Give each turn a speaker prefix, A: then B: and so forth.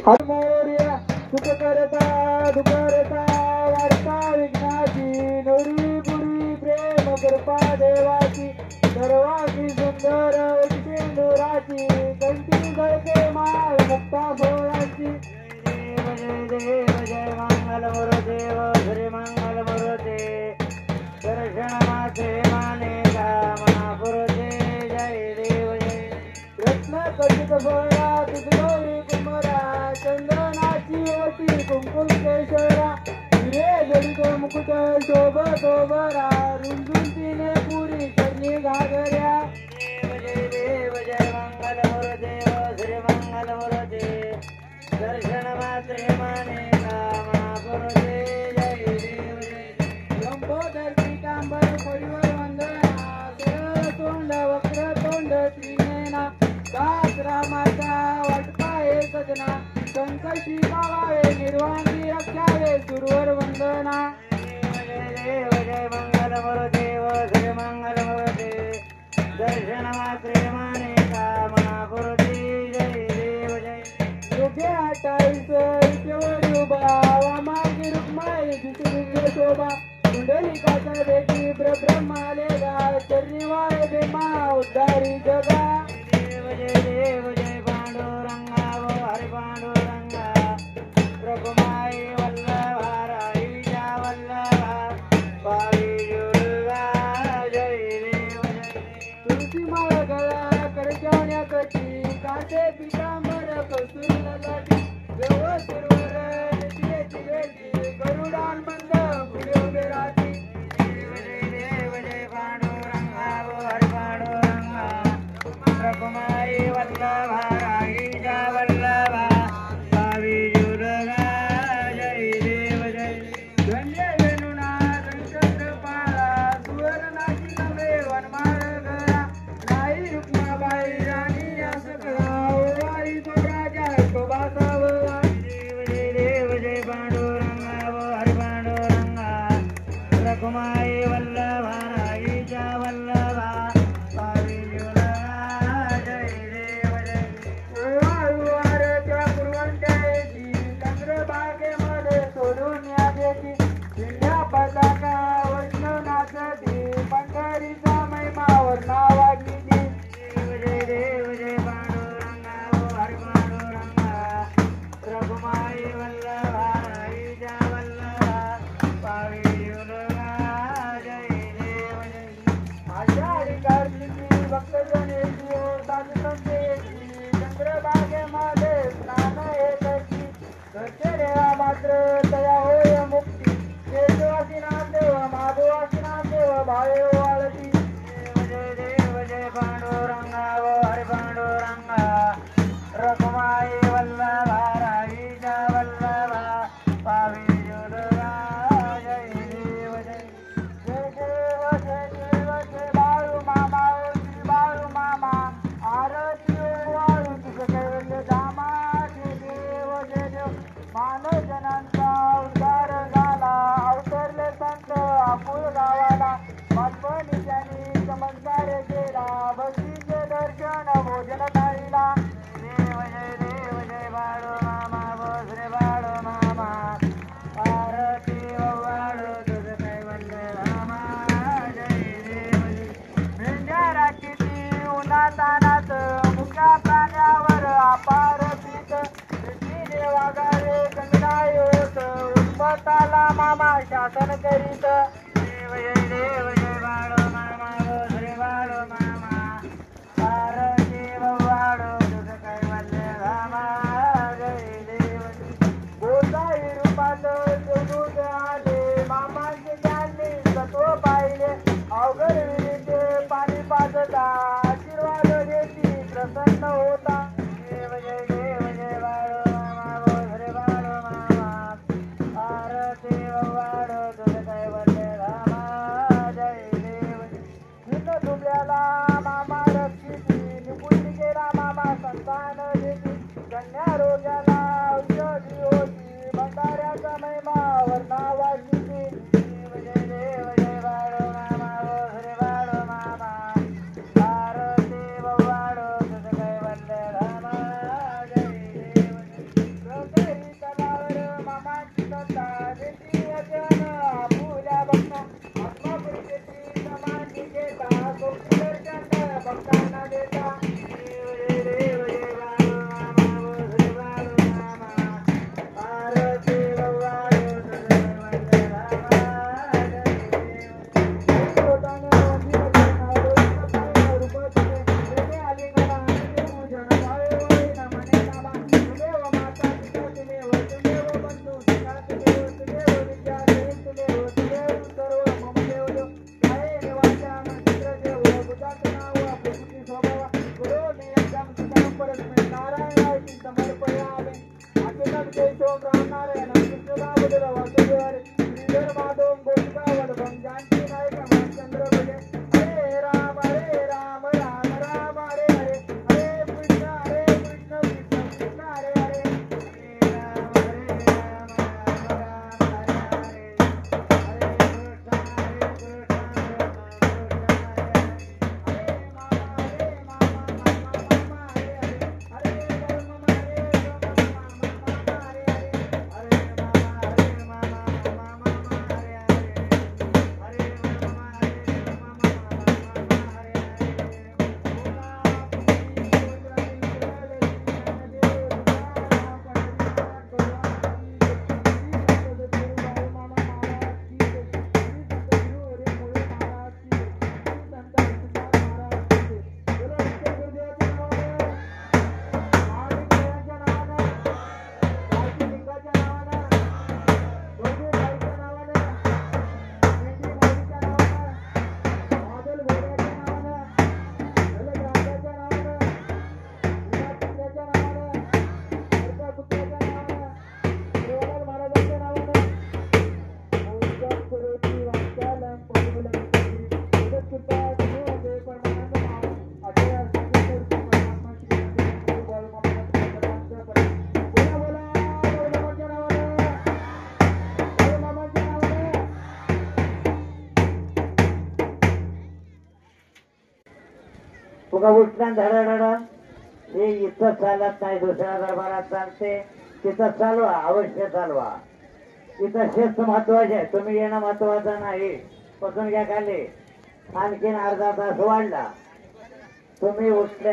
A: मोर्या सुख करता दुःख करता वार्ता विघ्नाची नवरी पुरी प्रेम कृपा देवाची सर्वांगी सुंदर विष्णुराची कंठी गळते माळ मुक्ता फळाची जय देव जय मंगल देव श्री मंगल मूर्ते दर्शन मात्रे माने कामना पुरते जय देव जय रत्न कटित फळा तुझोरी कुमरा चंदनाची ओटी कुंकुम केशरा हिरे जडित मुकुट शोभतो बरा रुंजून तिने पुरी चरणी घागऱ्या जय देव जय मंगल देव श्री मंगल मूर्ते दर्शन मात्रे माने कामना पुरते जय देव जय लंबोदर पीतांबर परिवर वंदना सरळ तोंड वक्र तोंड त्रिनेना दास रामाचा वाटपाये सजना संकटी पावावे निर्वाणी रक्षावे सुरवर वंदना जय देव जय मंगल देव श्री मंगल मूर्ते दर्शन मात्रे माने कामना पुरते जय देव जय योग्य 28 इटेवर उभा वामागी रुक्माई दिसुदिव्य शोभा कुंडलिकाचा वेगी ब्रह्मालेला चरणीवाय बेमा उद्धारी जगा जय देव जय पांडुरंगा वो हरि पांडुरंगा रघुमाई वल्लभा राईजा वल्लभा पावी जुळगा जय देव जय तुळशी माळ गळा करजवण्या कटी काटे पीतांबर कस्तुरी ललाटी देव सुरवर नित्याची वेटी गरुडान बंद पुढे उभे राहती देव जय पांडुरंगा वो हरि पांडुरंगा रघुमाई वल्लभा राईजा वल्लभा पावी जुळगा जय देव जय धन्य वेणुना धनचंद्र पाळा सुवर्णाची नवे वनमाळ गळा नाही रुक्माबाई राणी असं कळा ओवाळी तो राजा शोभा सावळा देव जय पांडुरंगा वो हरि पांडुरंगा रघुमाई वल्लभा राईजा वल्लभा पावी जुळगा जय देव जय वाळूवार त्या पूर्वंच्याची चंद्रभागेमध्ये सोडून या देशी जिल्ह्या पताका वैष्णव नाचती पंढरीचा महिमावर नावाची देव जय पांडुरंगा वो हरि पांडुरंगा रघुमाई वल्लभा राईजा वल्लभा पावी जुळगा जय देव जय आषाढी कार्तिकी भक्तजनेची साधू संतेची चंद्रभागेमध्ये स्नान येतची घरचे देवा मात्र तया होय मुक्ती केशवासी नामदेव माधवासी नामदेव भावे वाळती देव जय पांडुरंगा वो हरि पांडुरंगा रघुमाई वल्लभा राईजा वल्लभा पावी जुळगा जय देव जय जय देव जय देव जय बाळू मामा श्री बाळू मामा आरती वाळू तुझं कैवल्य धामा जय देव मानव जनांचा उद्धार झाला अवतरले संत आकुळ गावाला बालपणी त्यांनी चमत्कार केला भक्तीचे दर्शन भोजन थाळीला देव जय बाळू मामा वो श्री बाळू मामा आरती वाळू तुझं कैवल्य धामा जय देव जय मेंढ्या राखीती उन्हातानात मुक्या प्राण्यावर अपार पीत देवा गावे गंगायोत उन्मताला मामा शासन करीत देव जय बाळू मामा वो श्री बाळू मामा आरती वाळू तुझं कैवल्य धामा जय देव गोसाई रूपात देवदूत आले मामाचे त्यांनी तत्व पाहिले अवघड विरीचे पाणी पाजता आशीर्वाद देती प्रसन्न होता देव जय बाळू मामा वो श्री बाळू मामा आरती वाळू तुझं कैवल्य धामा जय देव हिंद दुबल्याला मामा रक्षिती निपुण केला मामा संतान देती कन्या रोग्याला औषधी होती भंडाऱ्याचा महिमा वर्णावाची देव जय बाळू मामा वो श्री बाळू मामा आरती वाळू तुझं कैवल्य धामा जय देव
B: तुका उठला धडाधडा हे इथं चालत नाही, दुसऱ्या दरबारात चालते, तिथं चालवा, अवश्य चालवा. इथं शिस्त महत्वाची आहे, तुम्ही येणं महत्वाचं नाही. बसून घ्या खाली. आणखीन अर्धा तास वाढला, तुम्ही उठले